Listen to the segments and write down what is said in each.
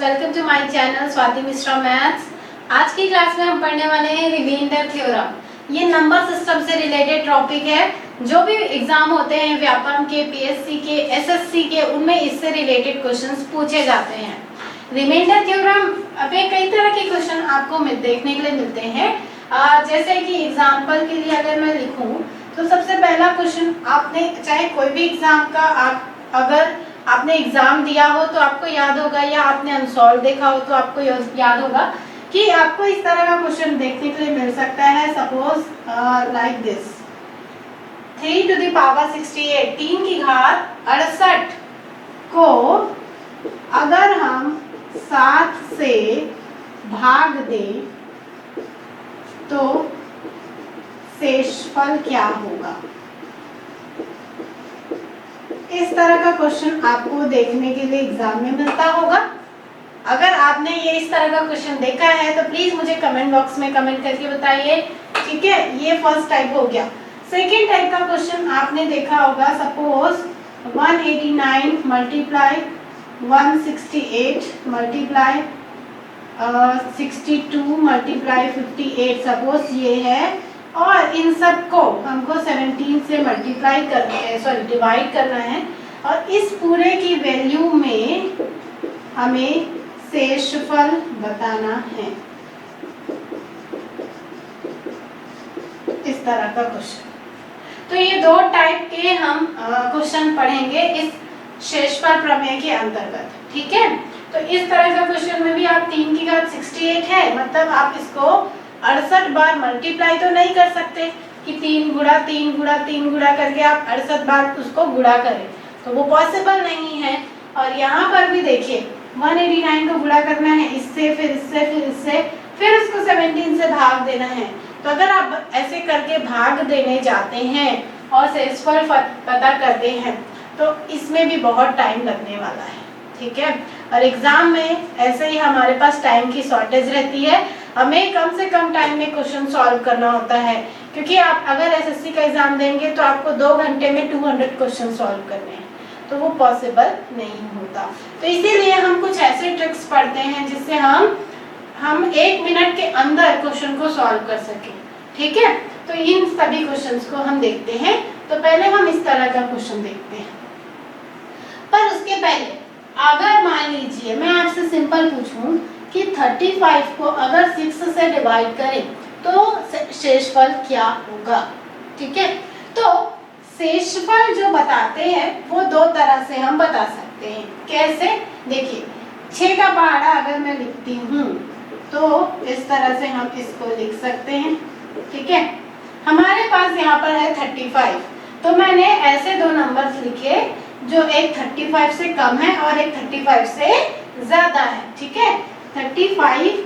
Welcome to my channel Swati Mishra maths. आज की class में हम पढ़ने वाले हैं रिमाइंडर थ्योरम। ये नंबर सिस्टम से रिलेटेड टॉपिक है। जो भी एग्जाम होते हैं व्यापम के, पीएससी के, एसएससी के, उनमें इससे रिलेटेड क्वेश्चंस पूछे जाते हैं। रिमाइंडर थ्योरम अभी कई तरह के क्वेश्चन आपको देखने के लिए मिलते हैं। जैसे कि एग्जाम्पल के लिए अगर मैं लिखूं तो सबसे पहला क्वेश्चन, आपने चाहे कोई भी एग्जाम का अगर आपने एग्जाम दिया हो तो आपको याद होगा, या आपने अनसॉल्व देखा हो तो आपको याद होगा कि आपको इस तरह का क्वेश्चन देखने के लिए मिल सकता है। Suppose like this, 3 to the power 68, 3 की घात 68 को अगर हम 7 से भाग दें तो शेषफल क्या होगा। इस तरह का क्वेश्चन आपको देखने के लिए एग्जाम में मिलता होगा। अगर आपने ये इस तरह का क्वेश्चन देखा है तो प्लीज मुझे कमेंट बॉक्स में कमेंट करके बताइए। ठीक है, ये फर्स्ट टाइप हो गया। सेकेंड टाइप का क्वेश्चन आपने देखा होगा, suppose 189 multiply 168 multiply 62 multiply 58, suppose ये है, और इन सब को हमको 17 से मल्टीप्लाई करना है, डिवाइड करना है, और इस पूरे की वैल्यू में हमें शेषफल बताना है। इस तरह का क्वेश्चन। तो ये दो टाइप के हम क्वेश्चन पढ़ेंगे इस शेषफल प्रमेय के अंतर्गत। ठीक है, तो इस तरह का क्वेश्चन में भी आप 3 की घात 68 है, मतलब आप इसको 68 बार मल्टीप्लाई तो नहीं कर सकते कि 3 गुणा 3 गुणा 3 गुणा करके आप 68 बार उसको गुणा करें, तो वो पॉसिबल नहीं है। और यहाँ पर भी देखिए 189 को गुणा करना है इससे, फिर इससे, फिर इससे, फिर उसको 17 से भाग देना है। तो अगर आप ऐसे करके भाग देने जाते हैं और शेषफल पता करते हैं तो इसमें भी बहुत टाइम लगने वाला है। ठीक है, और एग्जाम में ऐसे ही हमारे पास टाइम की शॉर्टेज रहती है, हमें कम से कम टाइम में क्वेश्चन सॉल्व करना होता है, क्योंकि आप अगर एसएससी का एग्जाम देंगे तो आपको 2 घंटे में 200 क्वेश्चन सॉल्व करने हैं, तो वो पॉसिबल नहीं होता। तो इसीलिए हम कुछ ऐसे ट्रिक्स पढ़ते हैं जिससे हम 1 मिनट के अंदर क्वेश्चन को सॉल्व कर सकें। ठीक है, तो इन सभी क्वेश्चंस को हम देखते हैं। तो पहले हम इस तरह का क्वेश्चन देखते हैं, पर उसके पहले अगर मान लीजिए मैं आपसे सिंपल पूछूं कि 35 को अगर 6 से डिवाइड करें तो शेषफल क्या होगा। ठीक है, तो शेषफल जो बताते हैं वो 2 तरह से हम बता सकते हैं। कैसे, देखिए 6 का पहाड़ा अगर मैं लिखती हूँ तो इस तरह से हम इसको लिख सकते हैं। ठीक है, हमारे पास यहाँ पर है 35, तो मैंने ऐसे 2 नंबर्स लिखे जो एक 35 से कम है और एक 35 से ज्यादा है। ठीक है, 35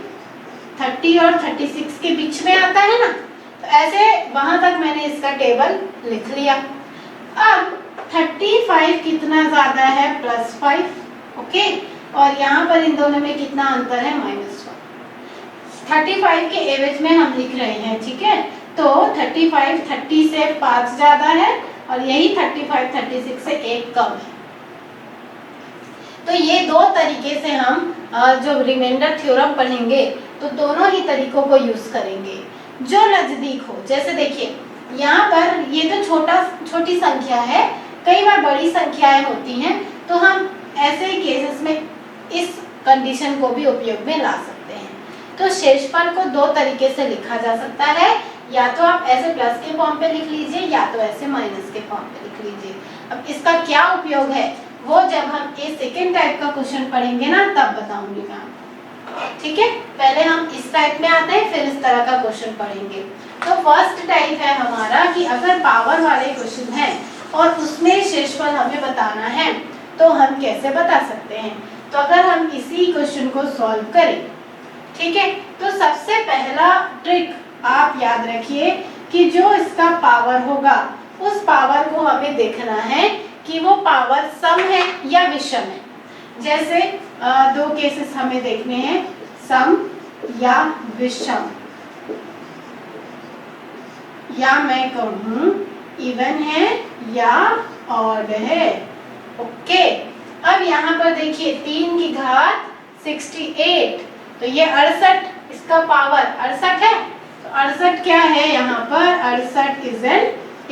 30 और 36 के बीच में आता है ना, तो ऐसे वहां तक मैंने इसका टेबल लिख लिया। अब 35 कितना ज्यादा है, +5। ओके, और यहाँ पर इन दोनों में कितना अंतर है, -1। 35 के एवज में हम लिख रहे हैं। ठीक है, तो 35 30 से 5 ज्यादा है और यही 35 36 से 1 कम है। तो ये 2 तरीके से हम जो रिमाइंडर थ्योरम पढ़ेंगे तो दोनों ही तरीकों को यूज करेंगे जो नजदीक हो। जैसे देखिए यहाँ पर ये तो छोटी संख्या है, कई बार बड़ी संख्याएं होती हैं, तो हम ऐसे केसेस में इस कंडीशन को भी उपयोग में ला सकते हैं। तो शेषफल को 2 तरीके से लिखा जा सकता है, या तो आप ऐसे प्लस के फॉर्म पे लिख लीजिए या तो ऐसे माइनस के फॉर्म पे लिख लीजिए। अब इसका क्या उपयोग है वो जब हम ये सेकेंड टाइप का क्वेश्चन पढ़ेंगे ना तब बताऊंगी मैं आपको। ठीक है, पहले हम इस टाइप में आते हैं, फिर इस तरह का क्वेश्चन पढ़ेंगे। तो फर्स्ट टाइप है हमारा कि अगर पावर वाले क्वेश्चन है और उसमें शेषफल हमें बताना है तो हम कैसे बता सकते हैं। तो अगर हम इसी क्वेश्चन को सॉल्व करें, ठीक है, तो सबसे पहला ट्रिक आप याद रखिए कि जो इसका पावर होगा उस पावर को हमें देखना है कि वो पावर सम है या विषम है। जैसे 2 केसेस हमें देखने हैं, सम या विषम, या मैं कहूँ इवन है या ऑड है। ओके, अब यहाँ पर देखिए 3 की घात 68, तो ये 68, इसका पावर 68 है, तो 68 क्या है यहाँ पर, 68 is an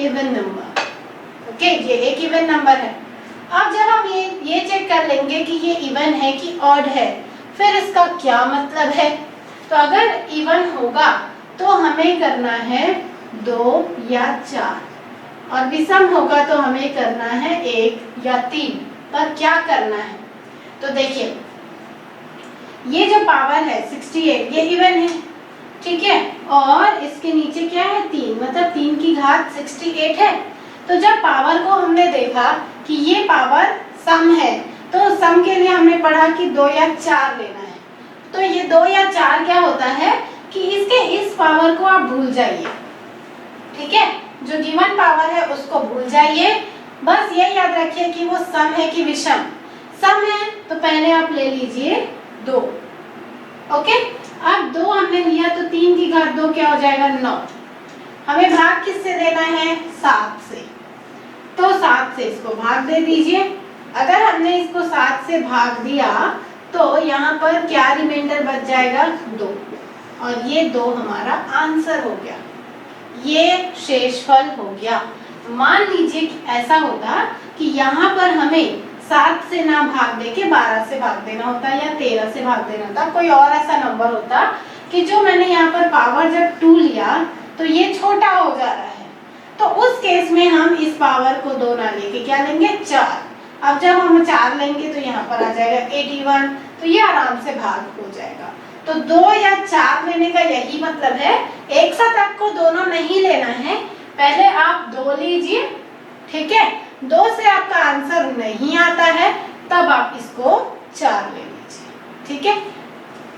even number. Okay, ये एक इवन नंबर है। अब जब हम ये चेक कर लेंगे कि ये इवन है कि ऑड है, फिर इसका क्या मतलब है। तो अगर इवन होगा तो हमें करना है 2 या 4, और विषम होगा तो हमें करना है 1 या 3। पर क्या करना है, तो देखिए ये जो पावर है 68 ये इवन है, ठीक है, और इसके नीचे क्या है 3, मतलब 3 की घात 68 है। तो जब पावर को हमने देखा कि ये पावर सम है, तो सम के लिए हमने पढ़ा कि 2 या 4 लेना है। तो ये 2 या 4 क्या होता है कि इसके इस पावर को आप भूल जाइए, ठीक है, जो गिवन पावर है उसको भूल जाइए। बस ये याद रखिए कि वो सम है कि विषम। सम है तो पहले आप ले लीजिए 2। ओके, अब 2 हमने लिया तो 3 की घात 2 क्या हो जाएगा 9। हमें भाग किससे देना है, 7 से, तो 7 से इसको भाग दे दीजिए। अगर हमने इसको 7 से भाग दिया तो यहाँ पर क्या रिमाइंडर बच जाएगा 2, और ये 2 हमारा आंसर हो गया, ये शेषफल हो गया। मान लीजिए कि ऐसा होता कि यहाँ पर हमें 7 से ना भाग दे के 12 से भाग देना होता या 13 से भाग देना होता, कोई और ऐसा नंबर होता कि जो मैंने यहाँ पर पावर जब 2 लिया तो ये छोटा हो जा रहा है, तो उस केस में हम इस पावर को 2 ना लेके क्या लेंगे 4। अब जब हम 4 लेंगे तो यहाँ पर आ जाएगा 81, तो ये आराम से भाग हो जाएगा। तो 2 या 4 लेने का यही मतलब है, एक साथ आपको दोनों नहीं लेना है, पहले आप 2 लीजिए, ठीक है, 2 से आपका आंसर नहीं आता है तब आप इसको 4 ले लीजिए, ठीक है।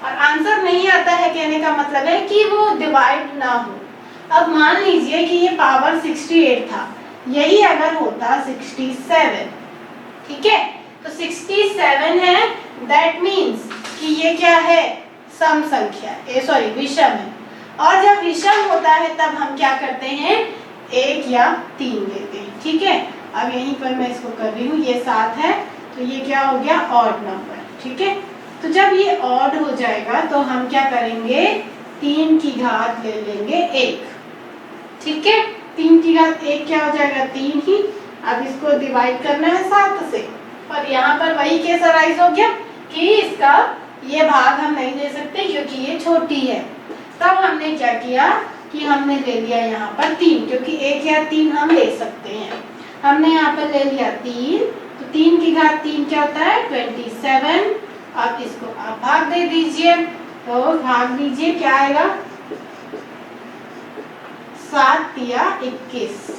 और आंसर नहीं आता है कहने का मतलब है कि वो डिवाइड ना हो। अब मान लीजिए कि ये पावर 68 था, यही अगर होता 67, ठीक है, तो 67 है, दैट मीन्स कि ये क्या है, सम संख्या, सॉरी विषम है। और जब विषम होता है तब हम क्या करते हैं, 1 या 3 लेते हैं, ठीक है। अब यहीं पर मैं इसको कर रही हूँ, ये 7 है तो ये क्या हो गया ऑड नंबर, ठीक है। तो जब ये ऑड हो जाएगा तो हम क्या करेंगे, 3 की घात ले लेंगे 1, ठीक है। 3 की घात 1 क्या हो जाएगा 3 ही। अब इसको डिवाइड करना है 7 से, पर यहाँ पर वही केस अराइज हो गया कि इसका ये भाग हम नहीं ले सकते क्योंकि ये छोटी है। तब हमने क्या किया कि हमने ले लिया यहाँ पर 3, क्योंकि 1 या 3 हम ले सकते हैं। हमने यहाँ पर ले लिया 3, तो 3 की घात 3 क्या होता है 27। अब इसको आप भाग दे दीजिए, तो भाग दीजिए क्या आएगा 7 या 21,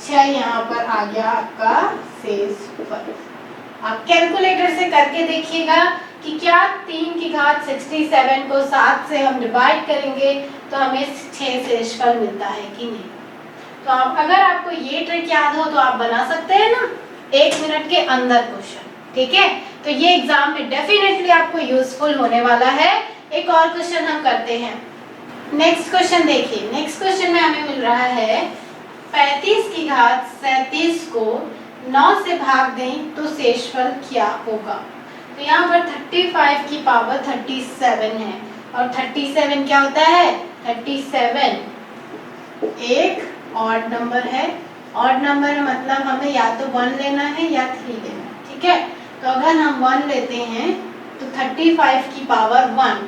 6 यहाँ पर आ गया आपका शेषफल। आप कैलकुलेटर से करके देखिएगा कि क्या 3 की घात 67 को 7 से हम डिवाइड करेंगे तो हमें 6 शेषफल मिलता है कि नहीं। तो आप अगर आपको ये ट्रिक याद हो तो आप बना सकते हैं ना 1 मिनट के अंदर क्वेश्चन, ठीक है। तो ये एग्जाम में डेफिनेटली आपको यूजफुल होने वाला है। एक और क्वेश्चन हम करते हैं। नेक्स्ट क्वेश्चन देखिए, नेक्स्ट क्वेश्चन में हमें मिल रहा है 35 की घात 37 को 9 से भाग दें तो शेषफल क्या होगा। तो यहाँ पर 35 की पावर 37 है, और 37 क्या होता है 37 एक ऑड नंबर है। ऑड नंबर मतलब हमें या तो 1 लेना है या 3 लेना है, ठीक है। तो अगर हम 1 लेते हैं तो 35 की पावर 1,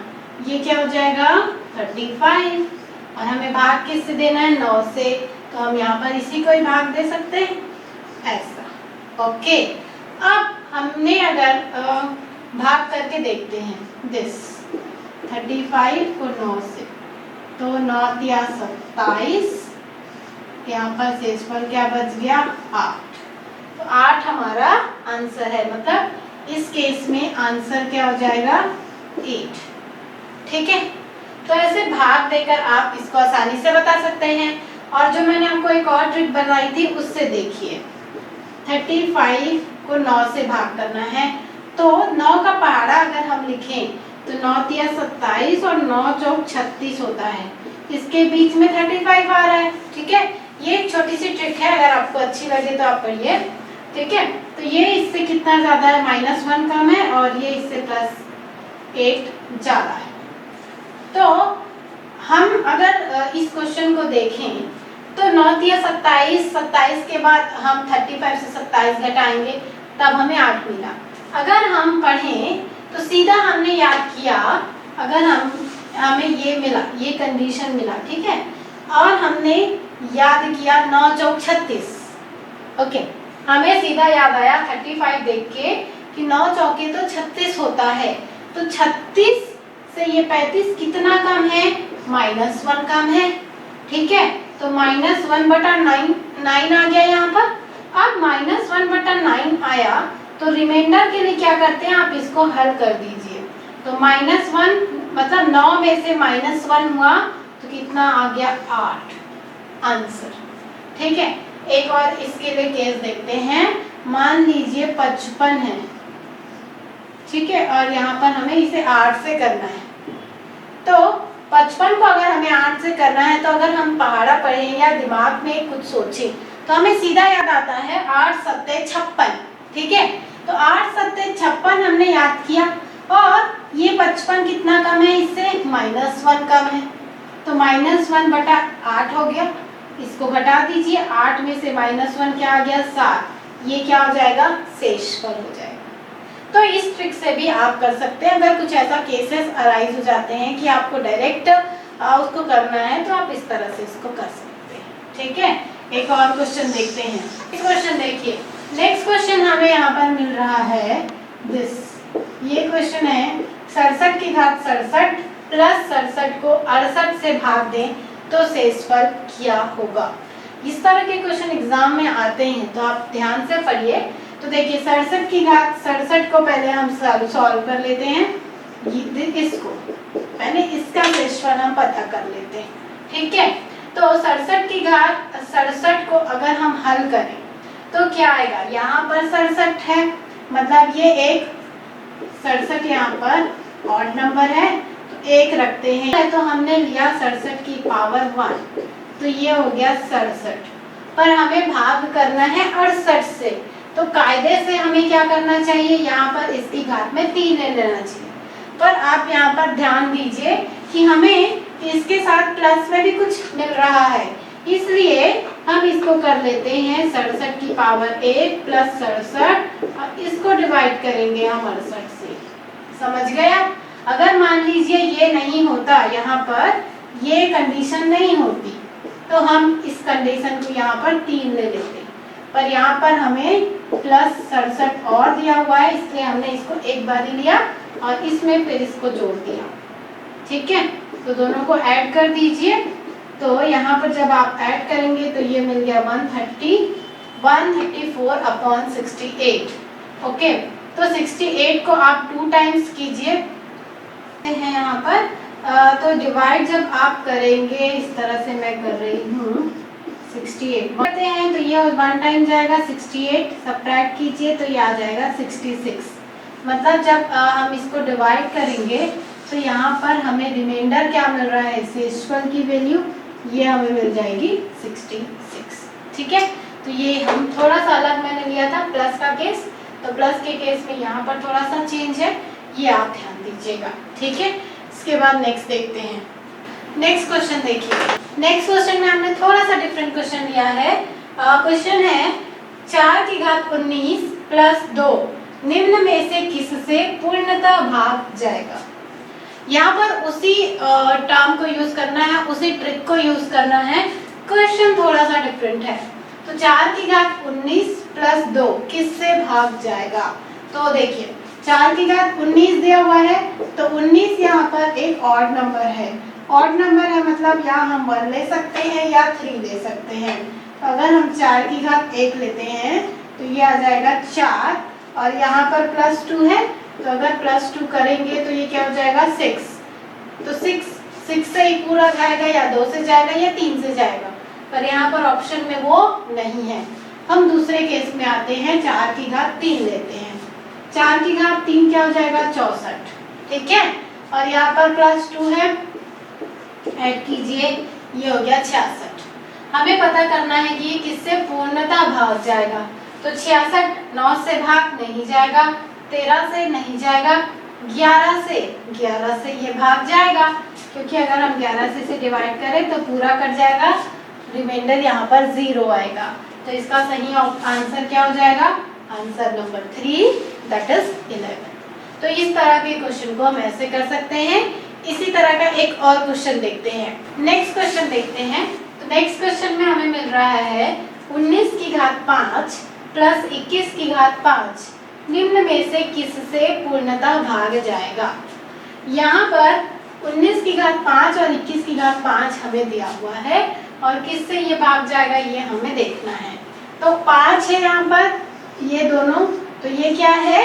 ये क्या हो जाएगा 35, और हमें भाग किससे देना है 9 से, तो हम यहाँ पर इसी को ही भाग दे सकते हैं ऐसा। ओके, अब हमने अगर भाग करके देखते हैं दिस 35 को 9 से, तो 9 या 27, यहाँ पर शेषफल क्या बच गया 8। तो 8 हमारा आंसर है, मतलब इस केस में आंसर क्या हो जाएगा 8, ठीक है। तो ऐसे भाग देकर आप इसको आसानी से बता सकते हैं। और जो मैंने आपको एक और ट्रिक बनाई थी उससे देखिए, 35 को 9 से भाग करना है, तो 9 का पहाड़ा अगर हम लिखें तो 9 या 27 और 9 चौक 36 होता है, इसके बीच में 35 आ रहा है, ठीक है। ये एक छोटी सी ट्रिक है, अगर आपको अच्छी लगे तो आप पढ़िए, ठीक है। तो ये इससे कितना ज़्यादा है, -1 कम है, और ये इससे +8 ज़्यादा है। तो हम अगर इस क्वेश्चन को देखें तो 9 × 27, 27 के बाद हम 35 से 27 घटाएंगे, तब हमें 8 मिला। अगर हम पढ़ें तो सीधा हमने याद किया, अगर हमें ये मिला, ये कंडीशन मिला, ठीक है, और हमने याद किया 9 चौक 36, ओके, हमें सीधा याद आया 35 देख के कि 9 चौके तो 36 होता है, तो 36 से ये 35 कितना कम है, -1 कम है, ठीक है, तो -1/9 9 आ गया यहाँ पर। अब -1/9 आया तो रिमाइंडर के लिए क्या करते हैं, आप इसको हल कर दीजिए। तो -1 मतलब 9 में से -1 हुआ तो कितना आ गया, 8 आंसर, ठीक है। एक और इसके लिए केस देखते हैं। मान लीजिए 55 है, ठीक है, और यहाँ पर हमें इसे 8 से करना है। तो 55 को अगर हमें 8 से करना है, तो अगर हम पहाड़ा पढ़ें या दिमाग में कुछ सोचें तो हमें सीधा याद आता है 8 × 7 = 56, ठीक है। तो 8 × 7 = 56 हमने याद किया, और ये 55 कितना कम है, इससे -1 कम है, तो -1/8 हो गया। इसको घटा दीजिए, 8 में से -1 क्या आ गया, 7, ये क्या हो जाएगा, शेषफल हो जाएगा। तो इस ट्रिक से भी आप कर सकते हैं। अगर कुछ ऐसा केसेस अराइज हो जाते हैं कि आपको डायरेक्ट उसको करना है, तो आप इस तरह से इसको कर सकते हैं, ठीक है। एक और क्वेश्चन देखते हैं। इस क्वेश्चन देखिए, नेक्स्ट क्वेश्चन हमें यहाँ पर मिल रहा है दिस, ये क्वेश्चन है 67 की घात 67 प्लस 67 को 68 से भाग दें तो शेषफल क्या होगा। इस तरह के क्वेश्चन एग्जाम में आते हैं, तो आप ध्यान से पढ़िए। तो देखिए 67 की घात 67 को पहले हम सॉल्व कर लेते हैं, इसको पहले इसका शेषफल हम पता कर लेते हैं, ठीक है। तो 67 की घात 67 को अगर हम हल करें तो क्या आएगा, यहाँ पर 67 है, मतलब ये एक 67 यहाँ पर ऑड नंबर है, तो 1 रखते हैं, तो हमने लिया 67 की पावर 1, तो ये हो गया 67, पर हमें भाग करना है 68 से, तो कायदे से हमें क्या करना चाहिए, यहाँ पर इसकी घात में 3 ले लेना चाहिए। पर आप यहाँ पर ध्यान दीजिए कि हमें इसके साथ प्लस में भी कुछ मिल रहा है, इसलिए हम इसको कर लेते हैं 67 की पावर 1 प्लस 67, और इसको डिवाइड करेंगे हम 68 से। समझ गए आप? अगर मान लीजिए ये नहीं होता, यहाँ पर ये कंडीशन नहीं होती, तो हम इस कंडीशन को यहाँ पर 3 ले लेते, पर यहाँ पर हमें प्लस 67 और दिया हुआ है, इसलिए हमने इसको एक बार ही लिया और इसमें फिर इसको जोड़ दिया, ठीक है। तो दोनों को ऐड कर दीजिए, तो यहाँ पर जब आप ऐड करेंगे तो ये मिल गया 134/68, ओके। तो 68 को आप 2 टाइम्स कीजिए हैं यहाँ पर, तो डिवाइड जब आप करेंगे, इस तरह से मैं कर रही हूँ, 68 करते हैं तो ये 1 टाइम जाएगा, 68 सब्ट्रैक्ट कीजिए तो ये आ जाएगा 66। मतलब जब हम इसको डिवाइड करेंगे तो यहाँ पर हमें रिमाइंडर क्या मिल रहा है, शेषफल की वैल्यू, ये हमें मिल जाएगी 66, ठीक है। तो ये हम थोड़ा सा अलग मैंने लिया था प्लस का केस, तो प्लस के केस में यहाँ पर थोड़ा सा चेंज है, ये आप ध्यान दीजिएगा, ठीक है। इसके बाद नेक्स्ट देखते हैं। नेक्स्ट क्वेश्चन देखिए, नेक्स्ट क्वेश्चन में हमने थोड़ा सा डिफरेंट क्वेश्चन लिया है। क्वेश्चन है 4 की घात 19 प्लस 2 निम्न में से किससे पूर्णतः भाग जाएगा। यहाँ पर उसी टर्म को यूज करना है, उसी ट्रिक को यूज करना है, क्वेश्चन थोड़ा सा डिफरेंट है। तो 4 की घात 19 प्लस 2 किससे भाग जाएगा। तो देखिए 4 की घात 19 दिया हुआ है, तो 19 यहाँ पर एक ऑड नंबर है, ऑड नंबर है मतलब या हम 1 ले सकते हैं या 3 ले सकते हैं। तो अगर हम 4 की घात 1 लेते हैं तो ये आ जाएगा 4, और यहाँ पर प्लस 2 है, तो अगर प्लस 2 करेंगे तो ये क्या हो जाएगा 6। तो 6 से ही पूरा जाएगा, या 2 से जाएगा या 3 से जाएगा, पर यहाँ पर ऑप्शन में वो नहीं है। हम दूसरे केस में आते हैं, 4 की घात 3 लेते हैं, 4 की घात 3 क्या हो जाएगा 64, ठीक है। और यहाँ पर प्लस 2 है, ऐड कीजिए, ये हो गया 66। हमें पता करना है कि ये किससे पूर्णतः भाग जाएगा। तो 66 9 से भाग नहीं जाएगा, 13 से नहीं जाएगा, 11 से ये भाग जाएगा, क्योंकि अगर हम 11 से इसे डिवाइड करें तो पूरा कट जाएगा, रिमाइंडर यहाँ पर 0 आएगा। तो इसका सही आंसर क्या हो जाएगा? Answer number 3 that is 11। तो इस तरह के क्वेश्चन को हम ऐसे कर सकते हैं। इसी तरह का एक और क्वेश्चन देखते हैं। नेक्स्ट क्वेश्चन देखते हैं। तो नेक्स्ट क्वेश्चन में हमें मिल रहा है 19 की घात 5 प्लस 21 की घात 5 निम्न में से किससे पूर्णतः भाग जाएगा। यहाँ पर 19 की घात 5 और 21 की घात 5 हमें दिया हुआ है और किससे ये भाग जाएगा ये हमें देखना है। तो 5 है यहाँ पर ये दोनों, तो ये क्या है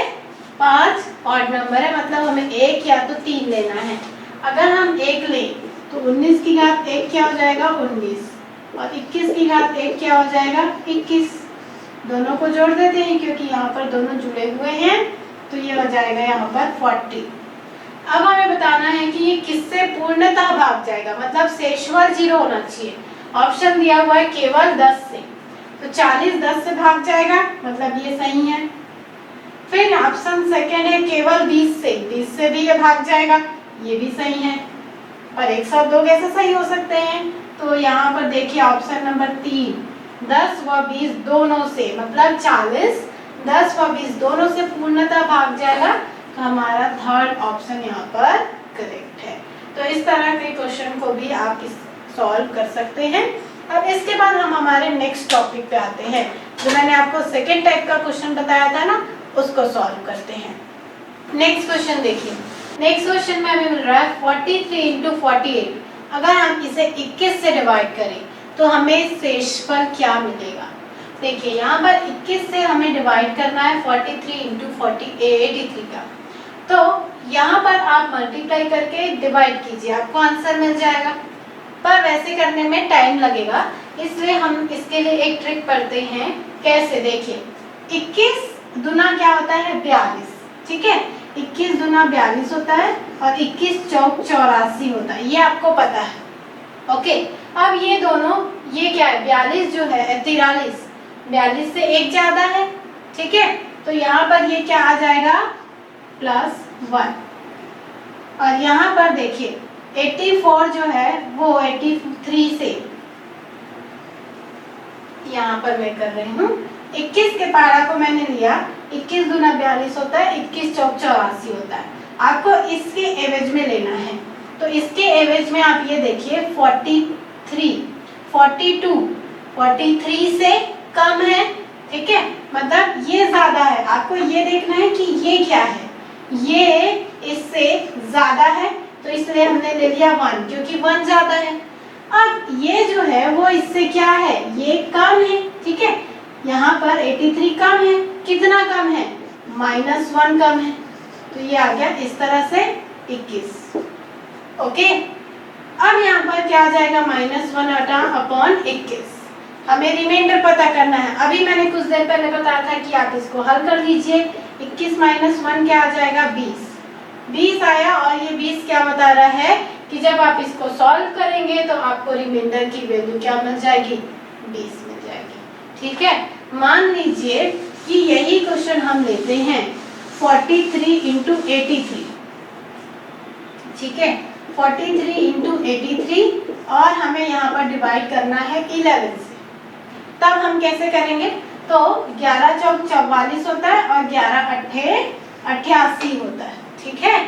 5 ऑड नंबर है, मतलब हमें 1 या तो 3 लेना है। अगर हम 1 लें तो 19 की घात 1 क्या हो जाएगा 19 और 21 की घात 1 क्या हो जाएगा 21। दोनों को जोड़ देते हैं क्योंकि यहाँ पर दोनों जुड़े हुए हैं, तो ये हो जाएगा यहाँ पर 40। अब हमें बताना है कि ये किससे पूर्णतः भाग जाएगा, मतलब शेषफल 0 होना चाहिए। ऑप्शन दिया हुआ है केवल 10 से, तो 40 10 से भाग जाएगा, मतलब ये सही है। फिर ऑप्शन सेकेंड है केवल 20 से भी ये भाग जाएगा, ये भी सही है। पर एक साथ दो कैसे सही हो सकते हैं? तो यहाँ पर देखिए ऑप्शन नंबर 3 10 व 20 दोनों से, मतलब 40 10 व 20 दोनों से पूर्णतः भाग जाएगा, तो हमारा थर्ड ऑप्शन यहाँ पर करेक्ट है। तो इस तरह के क्वेश्चन को भी आप सॉल्व कर सकते हैं। अब इसके बाद हम हमारे नेक्स्ट टॉपिक पे आते हैं, जो मैंने आपको सेकेंड टाइप का क्वेश्चन बताया था ना, उसको सॉल्व करते हैं। नेक्स्ट क्वेश्चन देखिए। नेक्स्ट क्वेश्चन में हमें मिल रहा है 43 इंटू 48। अगर हम इसे 21 से डिवाइड करें तो हमें शेषफल क्या मिलेगा। देखिए यहाँ पर 21 से हमें डिवाइड करना है 43 इंटू 83 का, तो यहाँ पर आप मल्टीप्लाई करके डिवाइड कीजिए, आपको आंसर मिल जाएगा। पर वैसे करने में टाइम लगेगा, इसलिए हम इसके लिए एक ट्रिक पढ़ते हैं। कैसे? देखिए 21 दुना क्या होता है 42, ठीक है, 21 दुना 42 होता है और 21 चौक 84 होता है, ये आपको पता है। ओके, अब ये दोनों, ये क्या है 42 जो है 43 से एक ज्यादा है, ठीक है, तो यहाँ पर ये क्या आ जाएगा +1। और यहाँ पर देखिए 84 जो है वो 83 से, यहाँ पर मैं कर रही हूँ 21 के पारा को मैंने लिया, 21 दूना 42 होता है, 21 चौक 84 होता है। आपको इसके एवज में लेना है, तो इसके एवज में आप ये देखिए 43 42 43 से कम है, ठीक है, मतलब ये ज्यादा है। आपको ये देखना है कि ये क्या है, ये इससे ज्यादा है, तो इसलिए हमने ले लिया 1, क्योंकि 1 ज्यादा है। अब ये जो है वो इससे क्या है, ये कम है, ठीक है, यहाँ पर 83 कम है, कितना कम है -1 कम है, तो ये आ गया इस तरह से 21। ओके, अब यहाँ पर क्या आ जाएगा -1/21। हमें रिमाइंडर पता करना है। अभी मैंने कुछ देर पहले बताया था कि आप इसको हल कर लीजिए। 21 - 1 क्या आ जाएगा 20 आया, और ये 20 क्या बता रहा है कि जब आप इसको सॉल्व करेंगे तो आपको रिमाइंडर की वैल्यू क्या मिल जाएगी 20 मिल जाएगी, ठीक है। मान लीजिए कि यही क्वेश्चन हम लेते हैं 43 इंटू 83, ठीक है, 43 इंटू 83 और हमें यहाँ पर डिवाइड करना है 11 से। तब हम कैसे करेंगे, तो 11 चौक 44 होता है और 11 अट्ठे 88 होता है, ठीक है।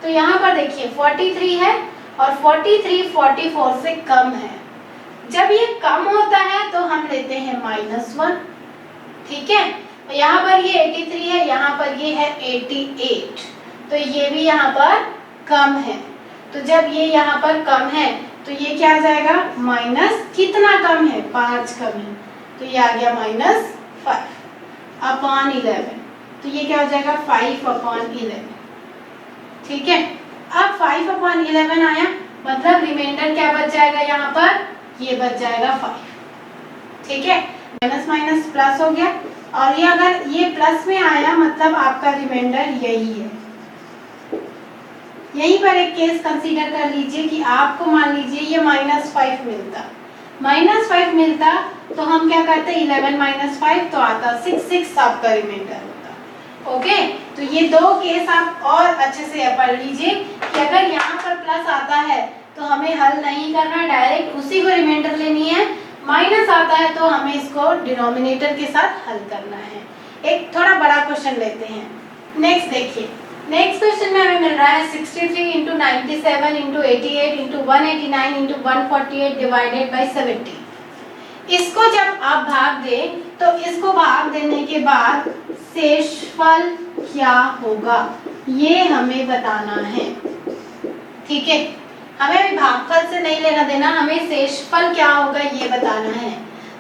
तो यहाँ पर देखिए 43 है और 43 44 से कम है। जब ये कम होता है तो हम लेते हैं -1, ठीक है। यहाँ पर ये 83 है, यहाँ पर ये है 88, तो ये भी यहाँ पर कम है। तो जब ये यहाँ पर कम है तो ये क्या आ जाएगा माइनस, कितना कम है 5 कम है, तो ये आ गया -5/11, तो ये क्या हो जाएगा 5/11, ठीक है। अब 5/11 आया, मतलब रिमाइंडर क्या बच जाएगा, यहाँ पर ये बच जाएगा 5, ठीक है। माइनस माइनस प्लस हो गया, और ये अगर ये प्लस में आया मतलब आपका रिमाइंडर यही है। यहीं पर एक केस कंसीडर कर लीजिए कि आपको मान लीजिए ये -5 मिलता, -5 मिलता तो हम क्या करते, 11 - 5 तो आता 6 आपका रिमाइंडर होता। ओके, तो ये दो केस आप और अच्छे से पढ़ लीजिए कि अगर यहाँ पर प्लस आता है तो हमें हल नहीं करना, डायरेक्ट उसी को रिमाइंडर लेनी है। माइनस आता है तो हमें इसको डिनोमिनेटर के साथ हल करना है। एक थोड़ा बड़ा क्वेश्चन लेते हैं। नेक्स्ट देखिए, नेक्स्ट क्वेश्चन में हमें मिल रहा है 63 × 97 × 88 × 189 × 148 डिवाइडेड बाय 70। इसको जब आप भाग दें तो इसको भाग देने के बाद शेषफल क्या होगा ये हमें बताना है। ठीक है, हमें भागफल से नहीं लेना देना, हमें शेषफल क्या होगा ये बताना है।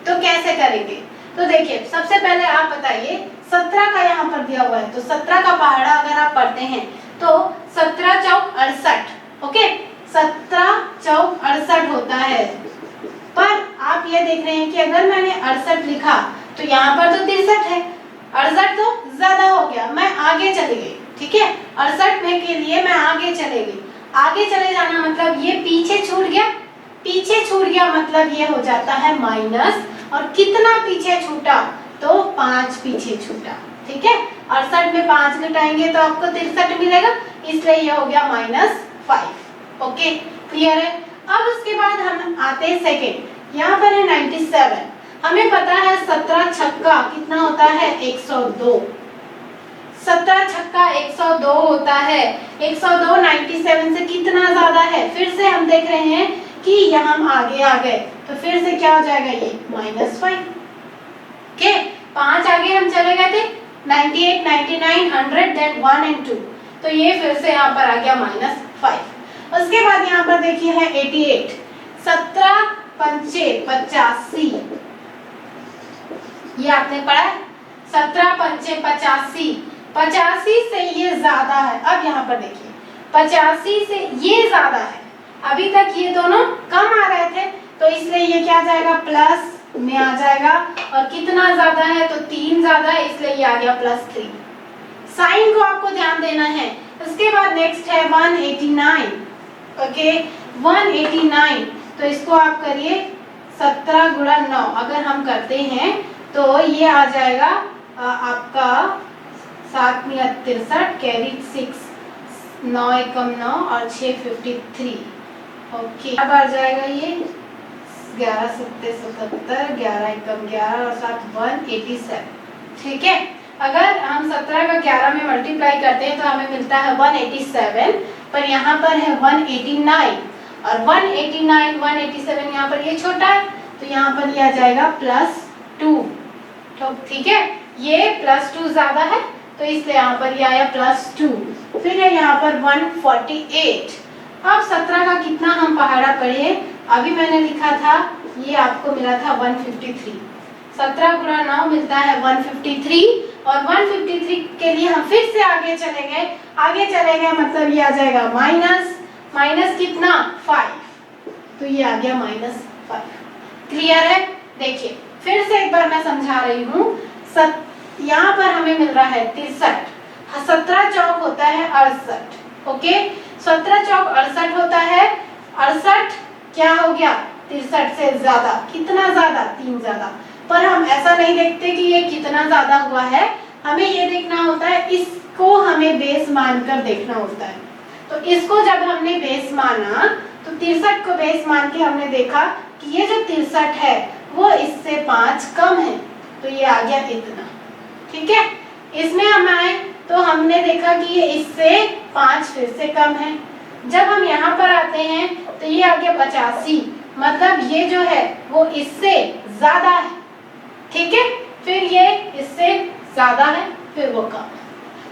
तो कैसे करेंगे, तो देखिए सबसे पहले आप बताइए 17 का यहाँ पर दिया हुआ है, तो 17 का पहाड़ा अगर आप पढ़ते हैं तो 17 चौक 68, ओके 17 चौक 68 होता है। पर आप ये देख रहे हैं कि अगर मैंने 68 लिखा तो यहाँ पर तो 63 है, 68 तो ज्यादा हो गया, मैं आगे चली गई। ठीक है, 68 में के लिए मैं आगे चले गई। आगे चले जाना मतलब ये पीछे छूट गया, पीछे छूट गया मतलब ये हो जाता है माइनस, और कितना पीछे छूटा तो 5 पीछे छूटा। ठीक है, 68 में 5 घटाएंगे तो आपको 63 मिलेगा, इसलिए ये हो गया -5। ओके, क्लियर है। अब उसके बाद हम आते हैं सेकंड, यहाँ पर है 97। हमें पता है 17 छक्का कितना होता है 102, 17 छक्का 102 होता है। 102 97 से कितना ज्यादा है, फिर से हम देख रहे हैं कि यहाँ हम आगे आ गए तो फिर से क्या हो जाएगा ये -5। ओके, 5 आगे हम चले गए थे, 98 99 100 देन 1 और 2, तो ये फिर से यहाँ पर आ गया -5। उसके बाद यहाँ पर देखिए है 88, 17 पंचे 85, ये आपने पढ़ा है 17 पंचे 85, 85 से ये ज्यादा है। अब यहाँ पर देखिए 85 से ये ज्यादा है, अभी तक ये दोनों कम आ रहे थे तो इसलिए ये क्या जाएगा प्लस में आ जाएगा, और कितना ज्यादा है तो 3 ज्यादा है इसलिए ये आ गया +3। साइन को आपको ध्यान देना है। उसके बाद नेक्स्ट है 189। ओके, 189 तो इसको आप करिए 17 × 9 अगर हम करते हैं तो ये आ जाएगा आपका 7 में 63 कैरी 6, 9 एकम 9 और 6 53। ओके, अब आ जाएगा ये 11 7 77, 11 एकम 11 और 7 187। ठीक है, अगर हम 17 का 11 में मल्टीप्लाई करते हैं तो हमें मिलता है 187, पर यहाँ पर है 189, और 189 187 यहाँ पर ये छोटा है तो यहाँ पर ये आ जाएगा +2। तो ठीक है, ये +2 ज्यादा है तो इसलिए यहाँ पर ये आया +2। फिर है यहाँ पर 148। अब 17 का कितना हम पहाड़ा पढ़े, अभी मैंने लिखा था ये आपको मिला था 153, 17 × 9 मिलता है 153, और 153 के लिए हम फिर से आगे चले गए, आगे चले गए मतलब ये आ जाएगा माइनस कितना 5, तो ये आ गया -5। क्लियर है। देखिए फिर से एक बार मैं समझा रही हूँ, यहाँ पर हमें मिल रहा है 63, 17 चौक होता है 68। ओके, 17 चौक 68 होता है, 68 क्या हो गया 63 से ज्यादा, कितना ज्यादा 3 ज्यादा, पर हम ऐसा नहीं देखते कि ये कितना ज्यादा हुआ है, हमें ये देखना होता है, इसको हमें बेस मानकर देखना होता है। तो इसको जब हमने बेस माना तो 63 को बेस मान के हमने देखा कि ये जो 63 है वो इससे 5 कम है, तो ये आ गया इतना। ठीक है, इसमें हम आए तो हमने देखा कि ये इससे 5 फिर से कम है। जब हम यहाँ पर आते हैं तो ये आ गया 85, मतलब ये जो है वो इससे ज्यादा है। ठीक है, फिर ये इससे ज्यादा है, फिर वो कम है,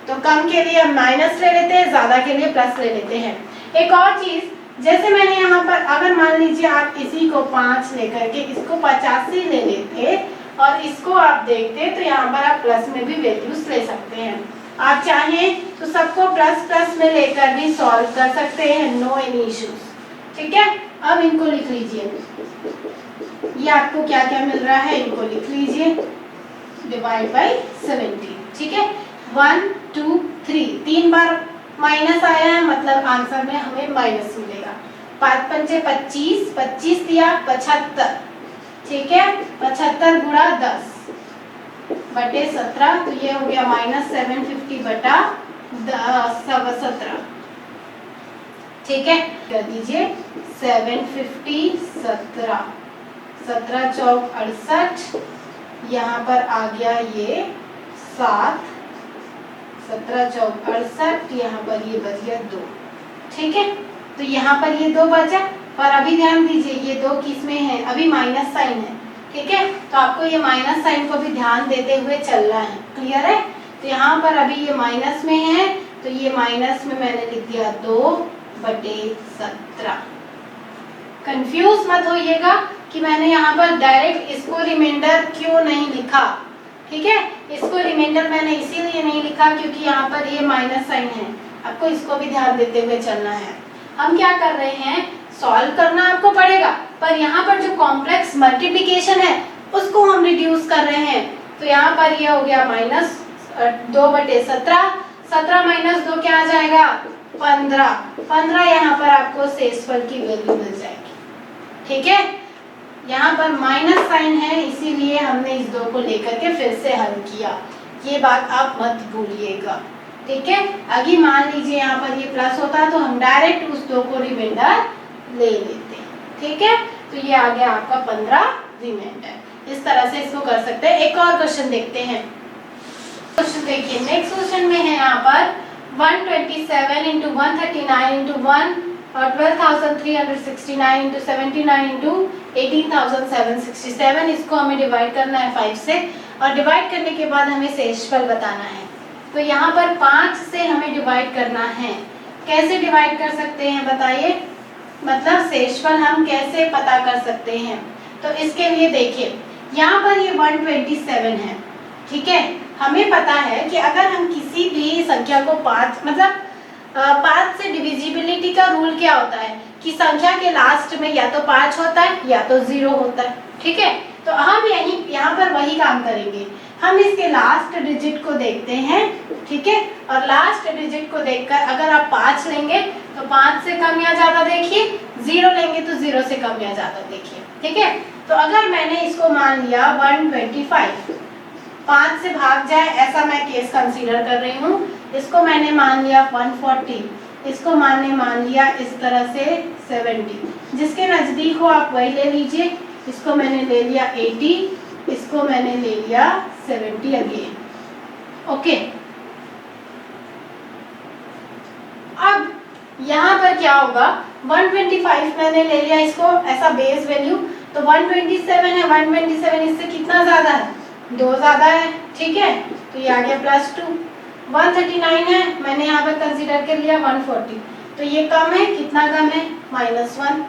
तो कम के लिए हम माइनस ले लेते हैं, ज्यादा के लिए प्लस ले लेते हैं। एक और चीज, जैसे मैंने यहाँ पर अगर मान लीजिए आप इसी को 5 लेकर के इसको 85 ले लेते और इसको आप देखते तो यहाँ पर आप प्लस में भी वैल्यूज ले सकते हैं। आप चाहें तो सबको प्लस में लेकर भी सॉल्व कर सकते हैं, नो एनी इश्यूज। ठीक है, अब इनको लिख लीजिए, ये आपको क्या क्या मिल रहा है इनको लिख लीजिए, डिवाइड बाय 70। ठीक है, 1 2 3 3 बार माइनस आया है, मतलब आंसर में हमें माइनस मिलेगा। 5 पंचे 25, 25 दिया 75, ठीक है, 75 गुणा 10 बटे 17, तो ये हो गया -750 बटा 17। ठीक है, कर दीजिए 750 17 चौक 68, यहाँ पर आ गया ये 7, 17 चौक 68, यहाँ पर ये बच गया 2। ठीक है, तो यहाँ पर ये 2 बचा, पर अभी ध्यान दीजिए ये 2 किस में है, अभी माइनस साइन है। ठीक है, तो आपको ये माइनस साइन को भी ध्यान देते हुए चलना है। क्लियर है? तो यहाँ पर अभी ये माइनस में है, तो ये माइनस में मैंने लिख दिया 2/17। कंफ्यूज मत होइएगा कि मैंने यहाँ पर डायरेक्ट इसको रिमाइंडर क्यों नहीं लिखा। ठीक है, इसको रिमाइंडर मैंने इसीलिए नहीं लिखा क्योंकि यहाँ पर ये माइनस साइन है, आपको इसको भी ध्यान देते हुए चलना है। हम क्या कर रहे हैं, सॉल्व करना आपको पड़ेगा, पर यहाँ पर जो कॉम्प्लेक्स मल्टीप्लिकेशन है उसको हम रिड्यूस कर रहे हैं। तो यहाँ पर ये हो गया -2/17, 17 - 2 क्या आ जाएगा 15 यहाँ पर आपको शेषफल की वैल्यू मिल जाएगी। ठीक है, यहाँ पर माइनस साइन है इसीलिए हमने इस 2 को लेकर के फिर से हल किया, ये बात आप मत भूलिएगा। ठीक है, अभी मान लीजिए यहाँ पर ये प्लस होता तो हम डायरेक्ट उस 2 को रिमाइंडर ले लेते। ठीक है, तो ये आ गया आपका 15 रिमाइंडर। इस तरह से इसको कर सकते हैं। एक और क्वेश्चन देखते हैं। क्वेश्चन देखिए, नेक्स्ट क्वेश्चन में है यहाँ पर 127 × 139 × 1 और 12,369 × 79 × 18,767। इसको हमें डिवाइड करना है 5 से, और डिवाइड करने के बाद हमें शेषफल बताना है। तो यहाँ पर 5 से हमें डिवाइड करना है। कैसे डिवाइड कर सकते हैं बताइए, मतलब शेषफल हम कैसे पता कर सकते हैं। तो इसके लिए देखिए, यहाँ पर ये 127 है। ठीक है, हमें पता है कि अगर हम किसी भी संख्या को 5 मतलब 5 से डिविजिबिलिटी का रूल क्या होता है कि संख्या के लास्ट में या तो 5 होता है या तो 0 होता है। ठीक है, तो हम यहाँ पर वही काम करेंगे, हम इसके लास्ट डिजिट को देखते हैं। ठीक है, और लास्ट डिजिट को देखकर अगर आप 5 लेंगे तो 5 से कम या ज्यादा देखिए, 0 लेंगे तो 0 से कम या ज्यादा देखिए। ठीक है, तो अगर मैंने इसको मान लिया 125, 5 से भाग जाए ऐसा मैं केस कंसीडर कर रही हूँ। इसको मैंने मान लिया 140, इसको मान लिया इस तरह से 70, जिसके नजदीक हो आप वही ले लीजिए। इसको मैंने ले लिया 80, इसको मैंने ले लिया 70 अगेन। ओके, अब यहाँ पर क्या होगा, 125 मैंने ले लिया इसको ऐसा बेस वैल्यू, तो 127 है, 127 इससे कितना ज्यादा है, 2 ज्यादा है। ठीक है, तो ये आ गया +2। 139 है, मैंने यहाँ पर कंसीडर कर लिया 140, तो ये कम है, कितना कम है -1।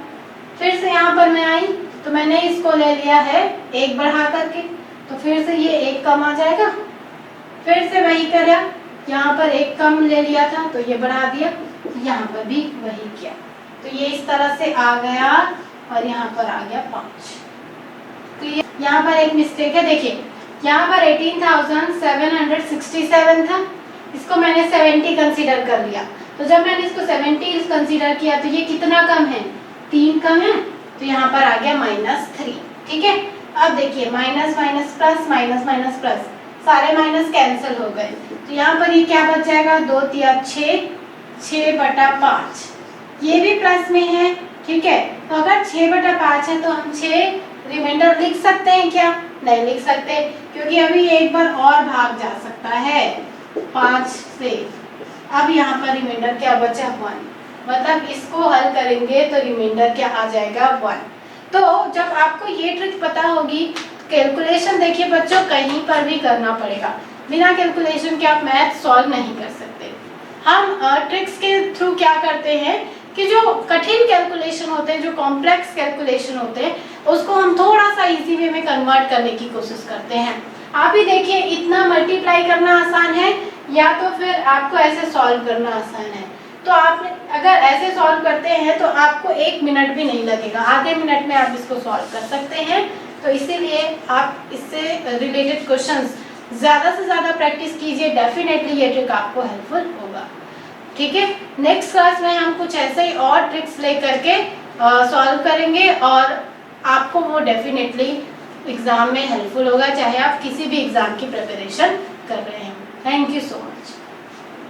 फिर से यहाँ पर मैं आई तो मैंने इसको ले लिया है 1 बढ़ा करके, तो फिर से ये 1 कम आ जाएगा। फिर से वही करा, यहाँ पर 1 कम ले लिया था तो ये बढ़ा दिया, यहाँ पर भी वही किया, तो ये इस तरह से आ गया और यहाँ पर आ गया 5। तो ये यहाँ पर एक मिस्टेक है, देखिए यहाँ पर 18,767 था, इसको मैंने 70 कंसीडर कर लिया। तो जब मैंने इसको 70 कंसीडर किया तो ये कितना कम है, 3 कम है, तो यहाँ पर आ गया -3। ठीक है, अब देखिए minus minus plus, minus minus plus, सारे माइनस कैंसिल हो गए, तो यहाँ पर ये क्या बच जाएगा, 2 × 6, 6/5, ये भी प्लस में है। ठीक है, तो अगर 6/5 है तो हम 6 रिमाइंडर लिख सकते हैं क्या, नहीं लिख सकते, क्योंकि अभी एक बार और भाग जा सकता है 5 से। अब यहाँ पर रिमाइंडर क्या बचा, 1, मतलब इसको हल करेंगे तो रिमाइंडर क्या आ जाएगा, 1। तो जब आपको ये ट्रिक पता होगी, कैलकुलेशन देखिए बच्चों कहीं पर भी करना पड़ेगा, बिना कैलकुलेशन के आप मैथ सॉल्व नहीं कर सकते। हम ट्रिक्स के थ्रू क्या करते हैं कि जो कठिन कैलकुलेशन होते हैं, जो कॉम्प्लेक्स कैलकुलेशन होते हैं, उसको हम थोड़ा सा इजी वे में कन्वर्ट करने की कोशिश करते हैं। आप ही देखिए, इतना मल्टीप्लाई करना आसान है या तो फिर आपको ऐसे सॉल्व करना आसान है। तो आप अगर ऐसे सॉल्व करते हैं तो आपको 1 मिनट भी नहीं लगेगा, आधे मिनट में आप इसको सॉल्व कर सकते हैं। तो इसीलिए आप इससे रिलेटेड क्वेश्चंस ज़्यादा से ज़्यादा प्रैक्टिस कीजिए, डेफिनेटली ये ट्रिक आपको हेल्पफुल होगा। ठीक है, नेक्स्ट क्लास में हम कुछ ऐसे ही और ट्रिक्स ले करके सॉल्व करेंगे और आपको वो डेफिनेटली एग्ज़ाम में हेल्पफुल होगा, चाहे आप किसी भी एग्ज़ाम की प्रिपरेशन कर रहे हैं। Thank you so much.